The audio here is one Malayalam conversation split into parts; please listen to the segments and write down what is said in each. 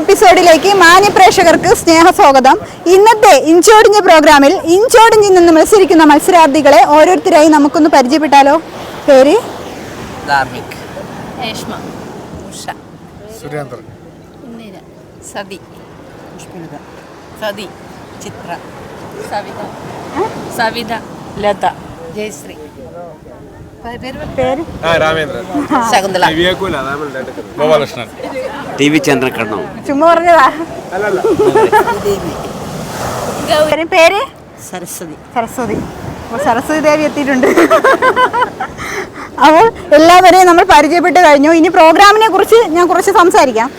എപ്പിസോഡിലേക്ക് മാന്യ പ്രേക്ഷകർക്ക് സ്നേഹസ്വാഗതം. ഇന്നത്തെ ഇഞ്ചോടിഞ്ച് പ്രോഗ്രാമിൽ ഇഞ്ചോടിഞ്ചിൽ നിന്ന് മത്സരിക്കുന്ന മത്സരാർത്ഥികളെ ഓരോരുത്തരായി നമുക്കൊന്ന് പരിചയപ്പെട്ടാലോ? പേര്? ധാർമിക്, രേഷ്മ, ഉഷ, സുരേന്ദ്രൻ, സതി, സതി, ചിത്ര, സവിത, സവിത, ലത, ജയശ്രീ, പേര് രാമേന്ദ്രൻ, ശകുന്തള, ഗോപാലകൃഷ്ണൻ, ടി വി ചന്ദ്രകണ്ണൻ. ചുമ്മാ പറഞ്ഞതാ. പേര്? സരസ്വതി. സരസ്വതി. അപ്പോൾ സരസ്വതി ദേവി എത്തിയിട്ടുണ്ട്. അപ്പോൾ എല്ലാവരെയും നമ്മൾ പരിചയപ്പെട്ട് കഴിഞ്ഞു. ഇനി പ്രോഗ്രാമിനെ കുറിച്ച് ഞാൻ കുറച്ച് സംസാരിക്കാം.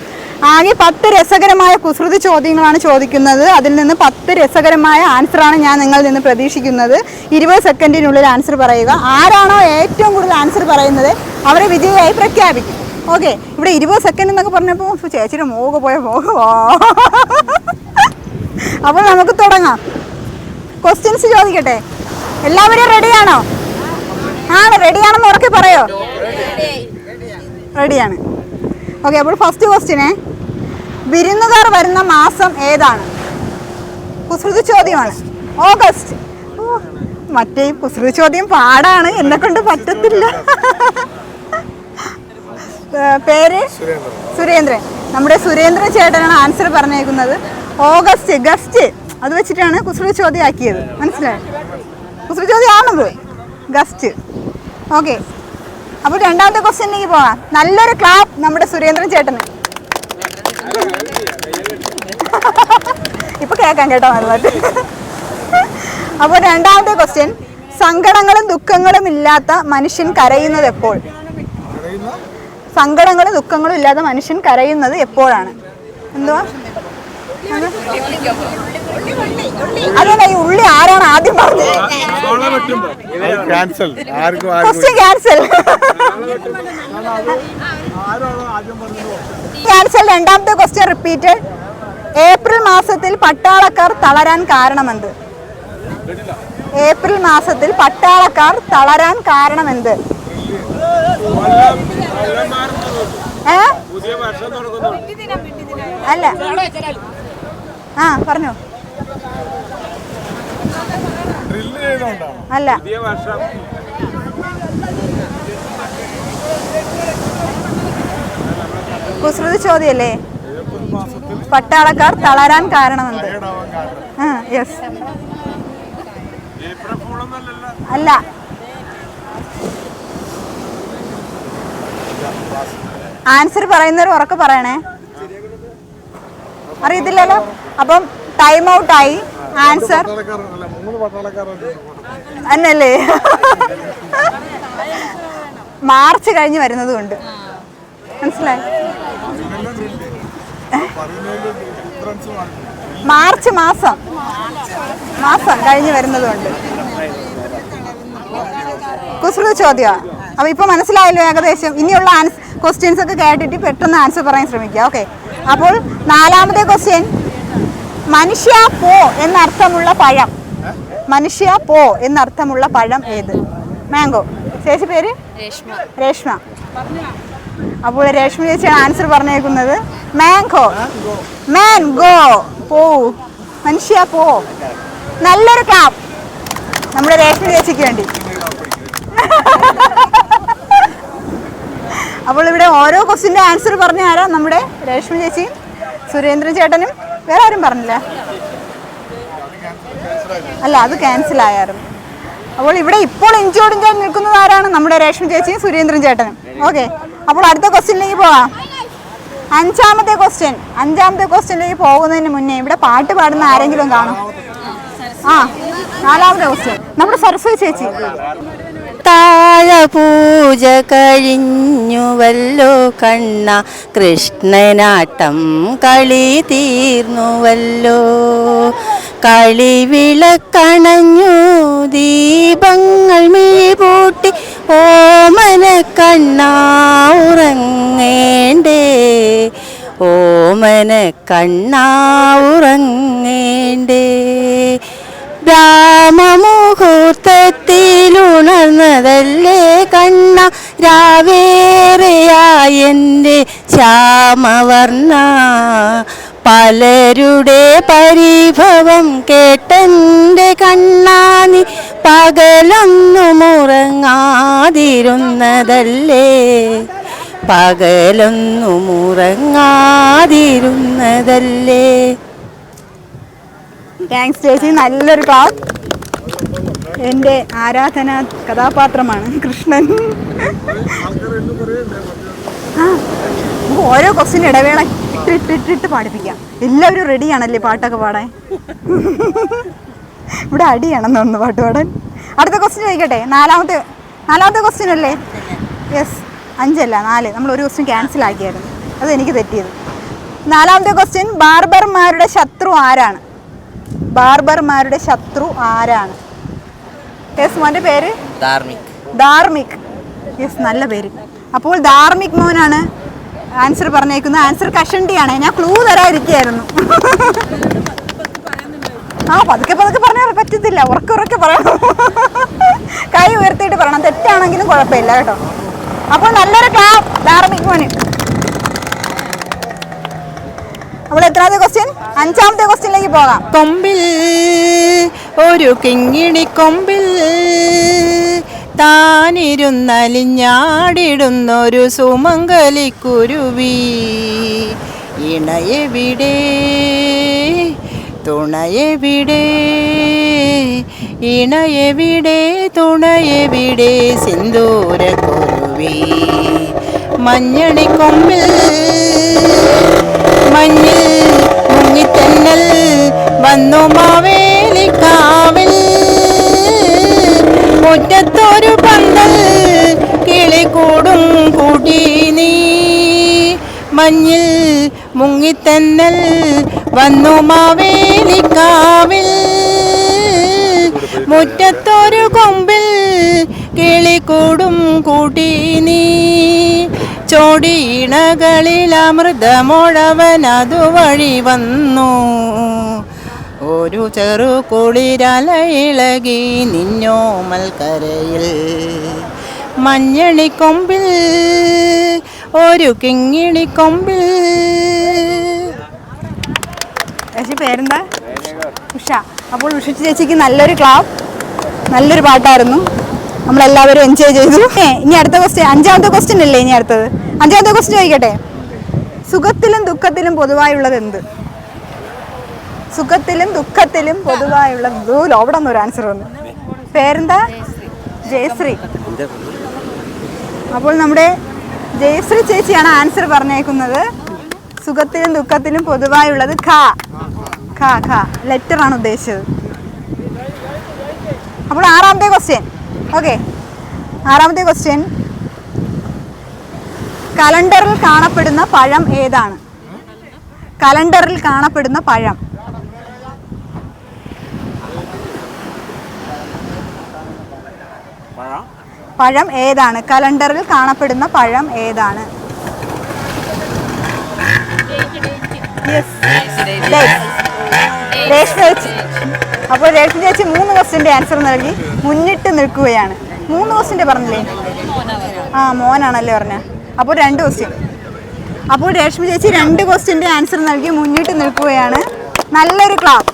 ആകെ 10 രസകരമായ കുസൃതി ചോദ്യങ്ങളാണ് ചോദിക്കുന്നത്. അതിൽ നിന്ന് 10 രസകരമായ ആൻസറാണ് ഞാൻ നിങ്ങളിൽ നിന്ന് പ്രതീക്ഷിക്കുന്നത്. 20 സെക്കൻഡിനുള്ളിൽ ആൻസർ പറയുക. ആരാണോ ഏറ്റവും കൂടുതൽ ആൻസർ പറയുന്നത് അവരെ വിജയിയായി പ്രഖ്യാപിക്കും. ഓക്കെ, ഇവിടെ 20 സെക്കൻഡ് എന്നൊക്കെ പറഞ്ഞപ്പോൾ ചേച്ചിയുടെ മോഹം പോയ മോഹമോ. അപ്പോൾ നമുക്ക് തുടങ്ങാം. ക്വസ്റ്റ്യൻസ് ചോദിക്കട്ടെ. എല്ലാവരും റെഡിയാണോ? ആണ്, റെഡിയാണെന്ന് ഉറക്കെ പറയോ? റെഡിയാണ്. ഓക്കെ, അപ്പോൾ ഫസ്റ്റ് ക്വസ്റ്റ്യന്, വിരുന്നുകാർ വരുന്ന മാസം ഏതാണ്? കുസൃതി ചോദ്യമാണ്. ഓഗസ്റ്റ്. മറ്റേ കുസൃതി ചോദ്യം പാടാണ്, എന്നെ കൊണ്ട് പറ്റത്തില്ല. പേര്? സുരേന്ദ്രൻ. നമ്മുടെ സുരേന്ദ്രൻ ചേട്ടനാണ് ആൻസർ പറഞ്ഞേക്കുന്നത്. ഓഗസ്റ്റ്, ഗസ്റ്റ് അത് വെച്ചിട്ടാണ് കുസൃതി ചോദ്യം ആക്കിയത്. മനസ്സിലായോ? കുസൃതി ചോദ്യം ആണത്, ഗസ്റ്റ്. ഓക്കെ, അപ്പോൾ രണ്ടാമത്തെ ക്വസ്റ്റ്യനിലേക്ക് പോകാം. നല്ലൊരു ക്ലാപ്പ് നമ്മുടെ സുരേന്ദ്രൻ ചേട്ടന്. ഇപ്പൊ കേൾക്കാം കേട്ടോ നല്ലതായിട്ട്. അപ്പോൾ രണ്ടാമത്തെ ക്വസ്റ്റ്യൻ, സങ്കടങ്ങളും ദുഃഖങ്ങളും ഇല്ലാത്ത മനുഷ്യൻ കരയുന്നത് എപ്പോൾ? സങ്കടങ്ങളും ദുഃഖങ്ങളും ഇല്ലാത്ത മനുഷ്യൻ കരയുന്നത് എപ്പോഴാണ്? എന്തുവാ? അതല്ല, ഈ ഉള്ളി ആരാണ് ആദ്യം പറഞ്ഞത്? ക്യാൻസൽ. ക്യാൻസൽ. രണ്ടാമത്തെ ക്വസ്റ്റ്യൻ റിപ്പീറ്റഡ്. ഏപ്രിൽ മാസത്തിൽ പട്ടാളക്കാർ തളരാൻ കാരണമെന്ത്? ഏപ്രിൽ മാസത്തിൽ പട്ടാളക്കാർ തളരാൻ കാരണമെന്ത്? അല്ല, ആ പറഞ്ഞോ. അല്ല, കുസൃതി ചോദ്യല്ലേ? പട്ടാളക്കാർ തളരാൻ കാരണമെന്ത്? യെസ്. അല്ല, ആൻസർ പറയുന്നവർ ഉറക്കെ പറയണേ. അറിയത്തില്ലല്ലോ. അപ്പം ടൈം ഔട്ട് ആയി. ആൻസർ എന്നല്ലേ? മാർച്ച് കഴിഞ്ഞ് വരുന്നത് കൊണ്ട്. മനസ്സിലായി? മാർച്ച് മാസം കഴിഞ്ഞ് വരുന്നത് കൊണ്ട്. കുസൃതി ചോദ്യമാണ്. അപ്പോൾ ഇപ്പോൾ മനസ്സിലായല്ലോ ഏകദേശം. ഇനിയുള്ള ക്വസ്റ്റ്യൻസ് ഒക്കെ കേട്ടിട്ട് പെട്ടെന്ന് ആൻസർ പറയാൻ ശ്രമിക്കുക. ഓക്കെ, അപ്പോൾ നാലാമത്തെ ക്വസ്റ്റ്യൻ, മനുഷ്യ പോ എന്നർത്ഥമുള്ള പഴം. മനുഷ്യ പോ എന്നർത്ഥമുള്ള പഴം ഏത്? മാംഗോ. ചേച്ചി പേര്? രേഷ്മ. അപ്പോൾ രേഷ്മ ചേച്ചിയാണ് ആൻസർ പറഞ്ഞേക്കുന്നത്. മാംഗോ. മാംഗോ. പോ. മനുഷ്യ പോ. നല്ലൊരു ക്ലാപ്പ് നമ്മുടെ രേഷ്മ ചേച്ചിക്ക് വേണ്ടി. അപ്പോൾ ഇവിടെ ഓരോ ക്വസ്റ്റിൻ്റെ ആൻസർ പറഞ്ഞ ആരാ? നമ്മുടെ രേഷ്മ ചേച്ചിയും സുരേന്ദ്രൻ ചേട്ടനും. വേറെ ആരും പറഞ്ഞില്ല. അല്ല, അത് ക്യാൻസൽ ആയായിരുന്നു. അപ്പോൾ ഇവിടെ ഇപ്പോൾ ഇഞ്ചോടിഞ്ചായി നിൽക്കുന്നത് ആരാണ്? നമ്മുടെ രേഷ്മ ചേച്ചിയും സുരേന്ദ്രൻ ചേട്ടനും. ഓക്കെ, അപ്പോൾ അടുത്ത ക്വസ്റ്റ്യനിലേക്ക് പോകാം. അഞ്ചാമത്തെ ക്വസ്റ്റ്യനിലേക്ക് പോകുന്നതിന് മുന്നേ ഇവിടെ പാട്ട് പാടുന്ന ആരെങ്കിലും കാണും? ആ, നാലാമത്തെ ക്വസ്റ്റ്യൻ നമ്മുടെ സരസ്വതി ചേച്ചി. താഴപൂജ കഴിഞ്ഞുവല്ലോ കണ്ണ, കൃഷ്ണനാട്ടം കളി തീർന്നുവല്ലോ, കളിവിളക്കണഞ്ഞു ദീപങ്ങൾ മിഴിപൂട്ടി, ഓമന കണ്ണാ ഉറങ്ങേണ്ടേ, ഓമന കണ്ണാ ഉറങ്ങേണ്ടേ. ബ്രാഹ്മമുഹൂർത്തത്തിലുണർന്നതല്ലേ കണ്ണ, രാവേറെയായെൻ്റെ ശ്യാമവർണ്ണ പലരുടെ പരിഭവം കേട്ടെൻ്റെ കണ്ണാനി പകലൊന്നും ഉറങ്ങാതിരുന്നതല്ലേ പകലൊന്നും ഉറങ്ങാതിരുന്നതല്ലേ. താങ്ക്സ് ചേച്ചി, നല്ലൊരു ക്ലാസ്. എൻ്റെ ആരാധന കഥാപാത്രമാണ് കൃഷ്ണൻ. ആ, നമുക്ക് ഓരോ ക്വസ്റ്റിന് ഇടവേള ഇട്ടിട്ട് പാടിപ്പിക്കാം. എല്ലാവരും റെഡിയാണല്ലേ പാട്ടൊക്കെ പാടാൻ? ഇവിടെ അടിയാണെന്ന് തോന്നുന്നു പാട്ട് പാടാൻ. അടുത്ത ക്വസ്റ്റ്യൻ ചോദിക്കട്ടെ? നാലാമത്തെ ക്വസ്റ്റ്യൻ അല്ലേ? യെസ്, 5 അല്ല 4. നമ്മൾ ഒരു ക്വസ്റ്റ്യൻ ക്യാൻസൽ ആക്കിയായിരുന്നു, അത് എനിക്ക് തെറ്റിയത്. 4ാമത്തെ ക്വസ്റ്റ്യൻ, ബാർബർമാരുടെ ശത്രു ആരാണ്? ബാർബർമാരുടെ ശത്രു ആരാണ്? യെസ്, മോൻ്റെ പേര് ധാർമിക്. യെസ്, നല്ല പേര്. അപ്പോൾ ധാർമിക് മോനാണ് ആൻസർ പറഞ്ഞേക്കുന്നത്. ആൻസർ കഷണ്ടിയാണ്. ഞാൻ ക്ലൂ തരാതിരിക്കുകയായിരുന്നു. ആ, പതുക്കെ പറഞ്ഞാൽ പറ്റത്തില്ല, ഉറക്കെ പറയണം. കൈ ഉയർത്തിയിട്ട് പറയണം, തെറ്റാണെങ്കിലും കുഴപ്പമില്ല കേട്ടോ. അപ്പോൾ നല്ലൊരു ക്ലാപ്പ് ധാർമിക് മോന്. അപ്പോൾ എത്രാമത്തെ ക്വസ്റ്റ്യൻ? 5ാമത്തെ ക്വസ്റ്റ്യനിലേക്ക് പോകാം. കൊമ്പിൽ ഒരു കിങ്ങിണി കൊമ്പിൽ താനിരുന്നലിഞ്ഞാടിടുന്നൊരു സുമംഗലിക്കുരുവി ഇണയെവിടെ തുണയെവിടെ ഇണയെവിടെ തുണയെവിടെ സിന്ദൂരക്കുരുവി മഞ്ഞണിക്കൊമ്പിൽ മഞ്ഞിൽ മുങ്ങിത്തെന്നൽ വന്നു മാവേലിക്കാവിൽ മുറ്റത്തൊരു പന്തൽ കിളിക്കൂടും കൂട്ടി നീ മഞ്ഞിൽ മുങ്ങിത്തെന്നൽ വന്നു മാവേലിക്കാവിൽ മുറ്റത്തൊരു കൊമ്പിൽ കിളിക്കൂടും കൂട്ടി നീ ചോടിയിണകളിൽ അമൃതമൊഴവൻ അതുവഴി വന്നു ഒരു ചെറു കുളിരലയിളകി നിന്നോമൽ കരയിൽ മഞ്ഞണിക്കൊമ്പിൽ ഒരു കിങ്ങിണിക്കൊമ്പിൽ. ചേച്ചി പേരെന്താ? ഉഷ. അപ്പോൾ ഉഷ ചേച്ചിക്ക് നല്ലൊരു ക്ലാപ്പ്, നല്ലൊരു പാട്ടായിരുന്നു. നമ്മളെല്ലാവരും എൻജോയ് ചെയ്തു. ഇനി അടുത്ത ക്വസ്റ്റ്യൻ, 5ാമത്തെ ക്വസ്റ്റ്യൻ അല്ലേ ഇനി അടുത്തത്? 5ാമത്തെ ക്വസ്റ്റ്യൻ ചോദിക്കട്ടെ? സുഖത്തിലും ദുഃഖത്തിലും പൊതുവായുള്ളത് എന്ത്? സുഖത്തിലും ദുഃഖത്തിലും പൊതുവായുള്ളത്. അവിടെ ഒന്നും ഒരു ആൻസർ വന്നു. പേരെന്താ? ജയശ്രീ. അപ്പോൾ നമ്മുടെ ജയശ്രീ ചേച്ചിയാണ് ആൻസർ പറഞ്ഞേക്കുന്നത്. സുഖത്തിലും ദുഃഖത്തിലും പൊതുവായുള്ളത് ഖ. ലെറ്റർ ആണ് ഉദ്ദേശിച്ചത്. അപ്പോൾ 6ാമത്തെ ക്വസ്റ്റ്യൻ. ഓക്കെ, 6ാമത്തെ ക്വസ്റ്റ്യൻ, കലണ്ടറിൽ കാണപ്പെടുന്ന പഴം ഏതാണ്? കലണ്ടറിൽ കാണപ്പെടുന്ന പഴം. പഴം ഏതാണ്? കലണ്ടറിൽ കാണപ്പെടുന്ന പഴം ഏതാണ്? രേഷ്മ ചേച്ചി. അപ്പോൾ രേഷ്മ ചേച്ചി 3 ക്വസ്റ്റ്യൻ്റെ ആൻസർ നൽകി മുന്നിട്ട് നിൽക്കുകയാണ്. 3 ക്വസ്റ്റ്യൻ്റെ പറഞ്ഞില്ലേ? ആ, മോനാണല്ലേ പറഞ്ഞ. അപ്പോൾ 2 ക്വസ്റ്റ്യൻ. അപ്പോൾ രേഷ്മ ചേച്ചി 2 ക്വസ്റ്റ്യൻ്റെ ആൻസർ നൽകി മുന്നിട്ട് നിൽക്കുകയാണ്. നല്ലൊരു ക്ലാപ്പ്.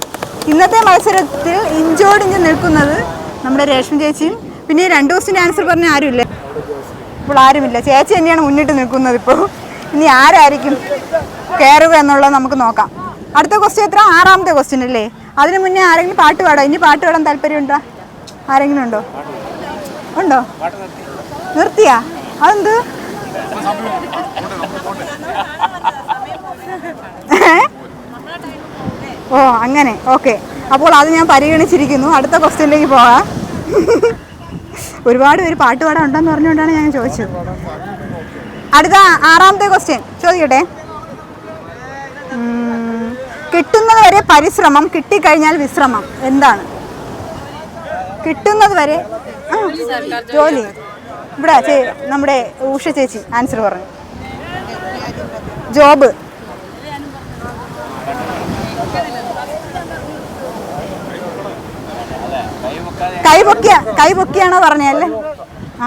ഇന്നത്തെ മത്സരത്തിൽ ഇഞ്ചോടിഞ്ച് നിൽക്കുന്നത് നമ്മുടെ രേഷ്മ ചേച്ചിയും. പിന്നെ 2 ക്വസ്റ്റ്യൻ്റെ ആൻസർ പറഞ്ഞ ആരുമില്ല. ഇപ്പോൾ ആരുമില്ല, ചേച്ചി തന്നെയാണ് മുന്നിട്ട് നിൽക്കുന്നത്. ഇപ്പോൾ ഇനി ആരായിരിക്കും കയറുക എന്നുള്ളത് നമുക്ക് നോക്കാം. അടുത്ത ക്വസ്റ്റ്യൻ എത്ര? 6ാമത്തെ ക്വസ്റ്റ്യൻ അല്ലേ? അതിന് മുന്നേ ആരെങ്കിലും പാട്ട് പാടാം? ഇനി പാട്ട് പാടാൻ താല്പര്യമുണ്ടോ? ആരെങ്കിലും ഉണ്ടോ? നിർത്തിയാ? അതെന്ത്? ഓ, അങ്ങനെ. ഓക്കെ, അപ്പോൾ അത് ഞാൻ പരിഗണിച്ചിരിക്കുന്നു. അടുത്ത ക്വസ്റ്റ്യനിലേക്ക് പോകാം. ഒരുപാട് പേര് പാട്ട് പാടാൻ ഉണ്ടെന്ന് പറഞ്ഞുകൊണ്ടാണ് ഞാൻ ചോദിച്ചത്. അടുത്ത 6ാമത്തെ ക്വസ്റ്റ്യൻ ചോദിക്കട്ടെ? കിട്ടുന്നത് വരെ പരിശ്രമം, കിട്ടിക്കഴിഞ്ഞാൽ വിശ്രമം. എന്താണ്? കിട്ടുന്നത് വരെ ജോലി. ഇവിടെ നമ്മുടെ ഉഷ ചേച്ചി ആൻസർ പറഞ്ഞു. ജോബ്. കൈ പൊക്കിയാണോ പറഞ്ഞല്ലേ? ആ,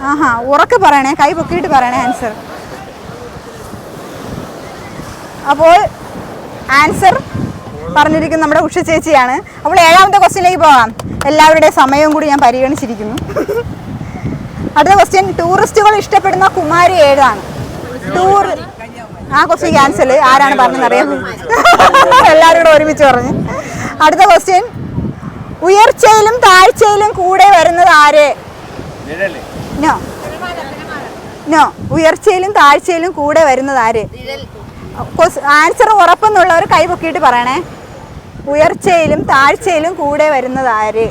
ആഹാ, ഉറക്കെ പറയണേ, കൈ പൊക്കിയിട്ട് പറയണേ ആൻസർ. അപ്പോൾ ആൻസർ പറഞ്ഞിരിക്കുന്നത് നമ്മുടെ ഉഷ ചേച്ചിയാണ്. അപ്പോൾ 7ാമത്തെ ക്വസ്റ്റ്യനിലേക്ക് പോകാം. എല്ലാവരുടെയും സമയവും കൂടി ഞാൻ പരിഗണിച്ചിരിക്കുന്നു. അടുത്ത ക്വസ്റ്റ്യൻ, ടൂറിസ്റ്റുകൾ ഇഷ്ടപ്പെടുന്ന കുമാരി ഏതാണ്? ആ ക്വസ്റ്റ്യൻ ക്യാൻസൽ. ആരാണ് പറഞ്ഞതെന്നറിയാം. എല്ലാവരും കൂടെ ഒരുമിച്ച് പറഞ്ഞു. അടുത്ത ക്വസ്റ്റ്യൻ, ഉയർച്ചയിലും താഴ്ചയിലും കൂടെ വരുന്നത് ആര്? നോ. ഉയർച്ചയിലും താഴ്ചയിലും കൂടെ വരുന്നത് ആര്? ആൻസർ ഉറപ്പെന്നുള്ളവർ കൈ പൊക്കിയിട്ട് പറയണേ. ഉയർച്ചയിലും താഴ്ചയിലും കൂടെ വരുന്നത് ആര്?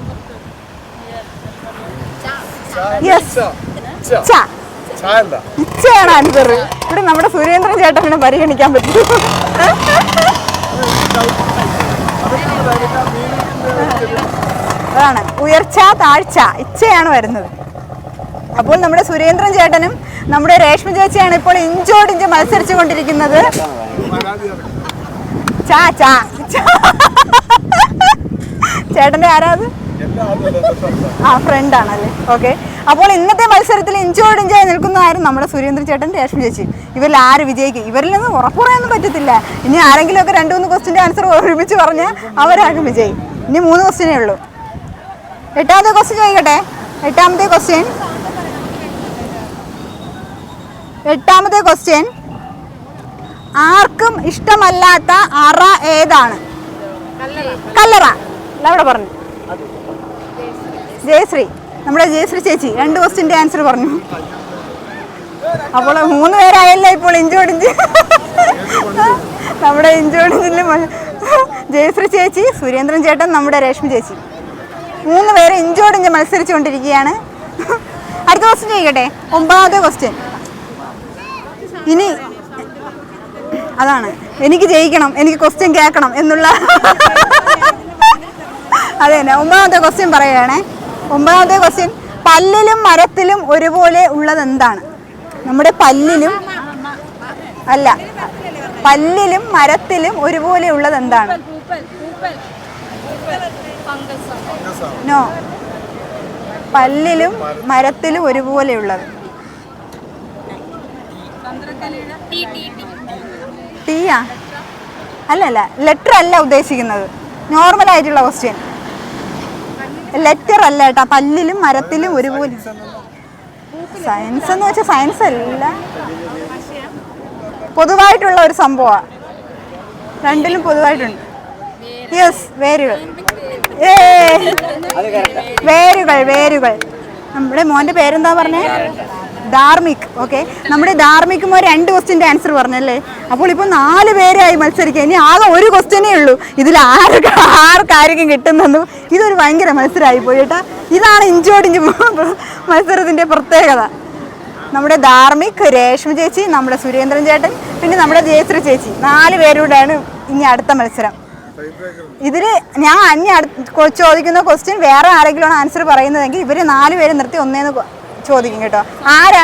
ഇച്ചയാണ് ആൻസർ. ഇവിടെ നമ്മുടെ സുരേന്ദ്രൻ ചേട്ടനെ പരിഗണിക്കാൻ പറ്റും. അതാണ് ഉയർച്ച താഴ്ച, ഇച്ചയാണ് വരുന്നത്. അപ്പോൾ നമ്മുടെ സുരേന്ദ്രൻ ചേട്ടനും നമ്മുടെ രേഷ്മ ചേച്ചിയാണ് ഇപ്പോൾ ഇഞ്ചോടിഞ്ച് മത്സരിച്ചു കൊണ്ടിരിക്കുന്നത്. ചേട്ടന്റെ ആരാത്? ആ, ഫ്രണ്ടാണല്ലേ. ഓക്കെ. അപ്പോൾ ഇന്നത്തെ മത്സരത്തിൽ ഇഞ്ചോടിഞ്ചായി നിൽക്കുന്നതായിരുന്നു നമ്മുടെ സുരേന്ദ്രൻ ചേട്ടൻ, രേഷ്മ ചേച്ചി. ഇവരിൽ ആര് വിജയിക്കും? ഇവരിൽ നിന്ന് ഉറപ്പ് പറയാനൊന്നും പറ്റത്തില്ല. ഇനി ആരെങ്കിലും ഒക്കെ 2-3 ക്വസ്റ്റിന്റെ ആൻസർ ഒരുമിച്ച് പറഞ്ഞാൽ അവരാകും വിജയി. ഇനി 3 ക്വസ്റ്റ്യനേ ഉള്ളൂ. 8ാമത്തെ ക്വസ്റ്റ്യൻ ചോദിക്കട്ടെ. 8ാമത്തെ ക്വസ്റ്റ്യൻ, ആർക്കും ഇഷ്ടമല്ലാത്ത അറ ഏതാണ്? കല്ലറ. അവിടെ പറഞ്ഞു ജയശ്രീ, നമ്മുടെ ജയശ്രീ ചേച്ചി 2 ക്വസ്റ്റ്യൻ്റെ ആൻസർ പറഞ്ഞു. അപ്പോൾ 3 പേരായല്ലോ ഇപ്പോൾ ഇഞ്ചോടിഞ്ച്. നമ്മുടെ ഇഞ്ചോടിഞ്ചിൽ ജയശ്രീ ചേച്ചി, സുരേന്ദ്രൻ ചേട്ടൻ, നമ്മുടെ രേഷ്മ ചേച്ചി, 3 പേര് ഇഞ്ചോടിഞ്ച് മത്സരിച്ചുകൊണ്ടിരിക്കുകയാണ്. അടുത്ത ക്വസ്റ്റ്യൻ ചോദിക്കട്ടെ. 9ാമത്തെ ക്വസ്റ്റ്യൻ. ഇനി അതാണ്, എനിക്ക് ജയിക്കണം, എനിക്ക് ക്വസ്റ്റ്യൻ കേൾക്കണം എന്നുള്ള. അതെ തന്നെ. 9ാമത്തെ ക്വസ്റ്റ്യൻ പറയുകയാണേ. 9ാമത്തെ ക്വസ്റ്റ്യൻ, പല്ലിലും മരത്തിലും ഒരുപോലെ ഉള്ളത് എന്താണ്? നമ്മുടെ പല്ലിലും മരത്തിലും ഒരുപോലെ ഉള്ളത് എന്താണ്? നോ. പല്ലിലും മരത്തിലും ഒരുപോലെ ഉള്ളത് ടീയാ? അല്ലല്ല, ലെറ്റർ അല്ല ഉദ്ദേശിക്കുന്നത്. നോർമൽ ആയിട്ടുള്ള ക്വസ്റ്റ്യൻ, ലെറ്റർ അല്ല കേട്ടോ. പല്ലിലും മരത്തിലും ഒരുപോലെ. സയൻസ് എന്ന് വെച്ചാൽ സയൻസ് അല്ല, പൊതുവായിട്ടുള്ള ഒരു സംഭവമാണ്. 2ലും പൊതുവായിട്ടുണ്ട്. യെസ്, വേരുകൾ. വേരുകൾ. നമ്മുടെ മോൻ്റെ പേരെന്താ പറഞ്ഞേ? ധാർമ്മിക്. ഓക്കെ. നമ്മുടെ ധാർമ്മിക് മോൻ 2 ക്വസ്റ്റ്യൻ്റെ ആൻസർ പറഞ്ഞല്ലേ. അപ്പോൾ ഇപ്പോൾ 4 പേരായി മത്സരിക്കുക. ഇനി ആകെ ഒരു ക്വസ്റ്റ്യനേ ഉള്ളൂ. ഇതിൽ ആർക്കായിരിക്കും കിട്ടുന്നെന്നും. ഇതൊരു ഭയങ്കര മത്സരമായി പോയി കേട്ടാ. ഇതാണ് ഇഞ്ചോടിഞ്ച് മത്സരത്തിൻ്റെ പ്രത്യേകത. നമ്മുടെ ധാർമ്മിക്, രേഷ്മ ചേച്ചി, നമ്മുടെ സുരേന്ദ്രൻ ചേട്ടൻ, പിന്നെ നമ്മുടെ ജയശ്രീ ചേച്ചി, 4 പേരോടാണ് ഇനി അടുത്ത മത്സരം. ഇതിൽ ഞാൻ ചോദിക്കുന്ന ക്വസ്റ്റ്യൻ വേറെ ആരെങ്കിലും ആൻസർ പറയുന്നതെങ്കിൽ ഇവർ 4 പേര് നിർത്തി ഒന്നേന്ന് ചോദിക്കും കേട്ടോ. ആരാ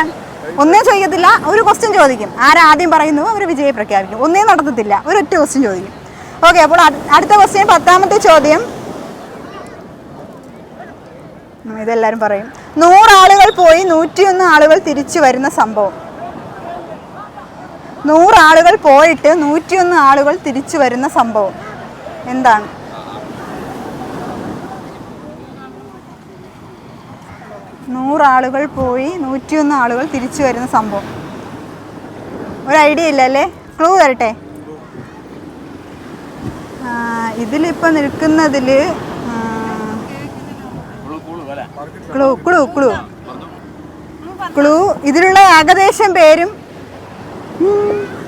ഒന്നേ ചോദിക്കത്തില്ല, ഒരു ക്വസ്റ്റ്യൻ ചോദിക്കും. ആരാദ്യം പറയുന്നു അവർ വിജയം പ്രഖ്യാപിക്കും. ഒന്നേ നടത്തത്തില്ല, ഒരൊറ്റ ക്വസ്റ്റ്യൻ ചോദിക്കും. ഓക്കെ. അപ്പോൾ അടുത്ത ക്വസ്റ്റ്യൻ, 10ാമത്തെ ചോദ്യം. ഇതെല്ലാവരും പറയും. 100 ആളുകൾ പോയി 101 ആളുകൾ തിരിച്ചു വരുന്ന സംഭവം. 100 ആളുകൾ പോയിട്ട് 101 ആളുകൾ തിരിച്ചു വരുന്ന സംഭവം എന്താണ്? 100 ആളുകൾ പോയി 101 ആളുകൾ തിരിച്ചു വരുന്ന സംഭവം. ഒരു ഐഡിയ ഇല്ല അല്ലേ? ക്ലൂ തരട്ടെ. ഇതിലിപ്പോൾ നിൽക്കുന്നതിൽ ക്ലൂ ഇതിലുള്ള ഏകദേശം പേരും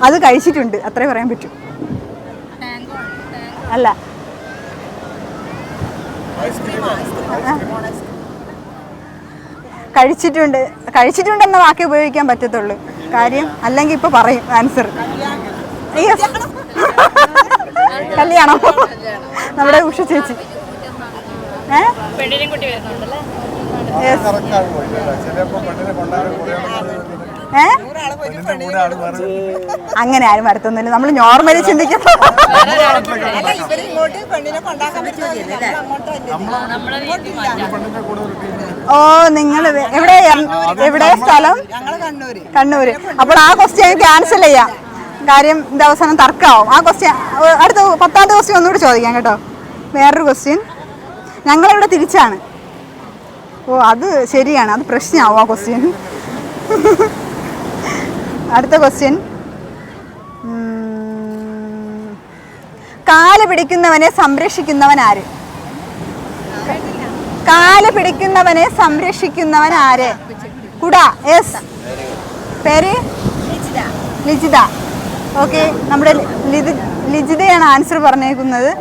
അത് കഴിച്ചിട്ടുണ്ട്, അത്രേ പറയാൻ പറ്റൂ. അല്ല, കഴിച്ചിട്ടുണ്ടെന്ന വാക്ക് ഉപയോഗിക്കാൻ പറ്റത്തുള്ളൂ. കാര്യം അല്ലെങ്കിൽ ഇപ്പൊ പറയും ആൻസർ. കല്യാണം. നമ്മുടെ ഉഷ ചേച്ചി. അങ്ങനെ ആരും വരത്തൊന്നുമില്ല. നമ്മൾ നോർമലി ചിന്തിക്കുന്നു. ഓ നിങ്ങൾ എവിടെ സ്ഥലം? കണ്ണൂര്. അപ്പോൾ ആ ക്വസ്റ്റ്യൻ ക്യാൻസൽ ചെയ്യാം. കാര്യം ഇത് അവസാനം തർക്കമാവും. ആ ക്വസ്റ്റ്യൻ അടുത്ത 10ാമത്തെ ക്വസ്റ്റ്യൻ ഒന്നുകൂടി ചോദിക്കാം കേട്ടോ. വേറൊരു ക്വസ്റ്റ്യൻ. ഞങ്ങളിവിടെ തിരിച്ചാണ്. ഓ അത് ശരിയാണ്, അത് പ്രശ്നമാവും ആ ക്വസ്റ്റ്യൻ. അടുത്ത ക്വസ്റ്റ്യൻ. കാല് പിടിക്കുന്നവനെ സംരക്ഷിക്കുന്നവൻ ആര്? കാല് പിടിക്കുന്നവനെ സംരക്ഷിക്കുന്നവൻ ആര്? കുട. യെസ്. പേര് ലിജിത. ഓക്കെ, നമ്മുടെ ലിജിതയാണ് ആൻസർ പറഞ്ഞേക്കുന്നത്.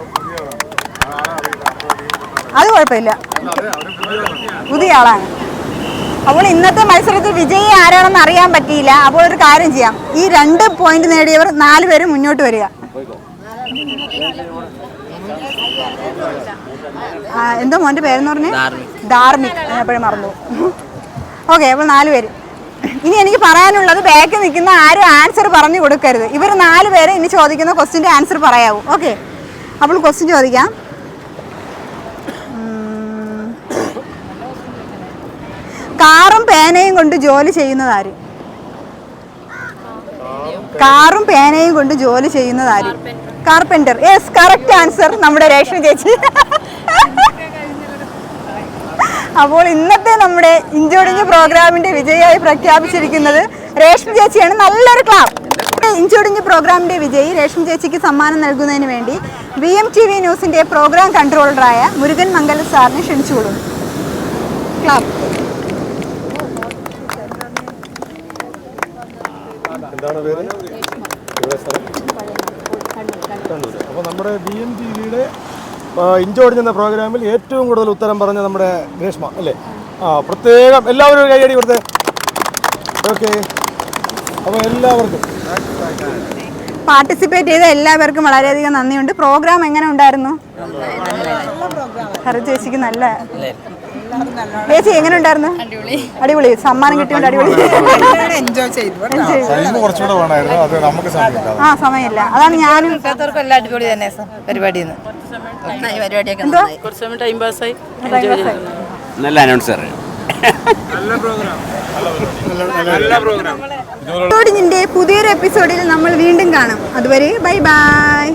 അത് കുഴപ്പമില്ല, പുതിയ ആളാണ്. അപ്പോൾ ഇന്നത്തെ മത്സരത്തിൽ വിജയി ആരാണെന്ന് അറിയാൻ പറ്റിയില്ല. അപ്പോൾ ഒരു കാര്യം ചെയ്യാം, ഈ 2 പോയിന്റ് നേടിയവർ 4 പേരും മുന്നോട്ട് വരിക. എന്തോ മോൻ്റെ പേരെന്ന് പറഞ്ഞ്? ധാർമ്മിക്. എപ്പോഴും മറന്നു. ഓക്കെ, അപ്പോൾ 4 പേര്. ഇനി എനിക്ക് പറയാനുള്ളത്, ബാക്കിൽ നിൽക്കുന്ന ആരും ആൻസർ പറഞ്ഞു കൊടുക്കരുത്. ഇവർ 4 പേര് ഇനി ചോദിക്കുന്ന ക്വസ്റ്റിൻ്റെ ആൻസർ പറയാവൂ. ഓക്കെ, അപ്പോൾ ക്വസ്റ്റ്യൻ ചോദിക്കാം. കാറും പേനയും കൊണ്ട് ജോലി ചെയ്യുന്നത് ആര്? കാറും പേനയും കൊണ്ട് ജോലി ചെയ്യുന്നത് ആര്? കാർപെൻറ്റർ. യെസ്, കറക്റ്റ് ആൻസർ നമ്മുടെ രേഷ്മ ചേച്ചി. അപ്പോൾ ഇന്നത്തെ നമ്മുടെ ഇഞ്ചോടിഞ്ച് പ്രോഗ്രാമിന്റെ വിജയിയായി പ്രഖ്യാപിച്ചിരിക്കുന്നത് രേഷ്മ ചേച്ചിയാണ്. നല്ലൊരു ക്ലാപ്പ്. ഇഞ്ചോടിഞ്ച് പ്രോഗ്രാമിന്റെ വിജയി രേഷ്മ ചേച്ചിക്ക് സമ്മാനം നൽകുന്നതിന് വേണ്ടി VMTV ന്യൂസിന്റെ പ്രോഗ്രാം കൺട്രോളറായ മുരുകൻ മംഗലം സാറിനെ ക്ഷണിച്ചുകൊള്ളുന്നു. ക്ലാപ്പ്. എന്താണ് പേര്? അപ്പോൾ നമ്മുടെ VMTVയുടെ ഇഞ്ചോടിഞ്ച് എന്ന പ്രോഗ്രാമിൽ ഏറ്റവും കൂടുതൽ ഉത്തരം പറഞ്ഞ നമ്മുടെ രേഷ്മ അല്ലേ? പ്രത്യേകം എല്ലാവരും ഒരു കൈയടി കൊടുത്തേ. ഓക്കെ, അപ്പോൾ എല്ലാവർക്കും പാർട്ടിസിപ്പേറ്റ് ചെയ്ത എല്ലാവർക്കും വളരെയധികം നന്ദിയുണ്ട്. പ്രോഗ്രാം എങ്ങനെ ഉണ്ടായിരുന്നു? ഹരി ചേച്ചിക്ക് നല്ല. ചേച്ചി എങ്ങനെ ഉണ്ടായിരുന്നു? അടിപൊളി. സമ്മാനം കിട്ടിയോണ്ട് അടിപൊളി. ആ സമയമില്ല, അതാണ് ഞാനും. അടിപൊളി തന്നെ പരിപാടി. നല്ല അനൗൺസർ. പുതിയൊരു എപ്പിസോഡിൽ നമ്മൾ വീണ്ടും കാണും. അതുവരെ ബൈ ബൈ.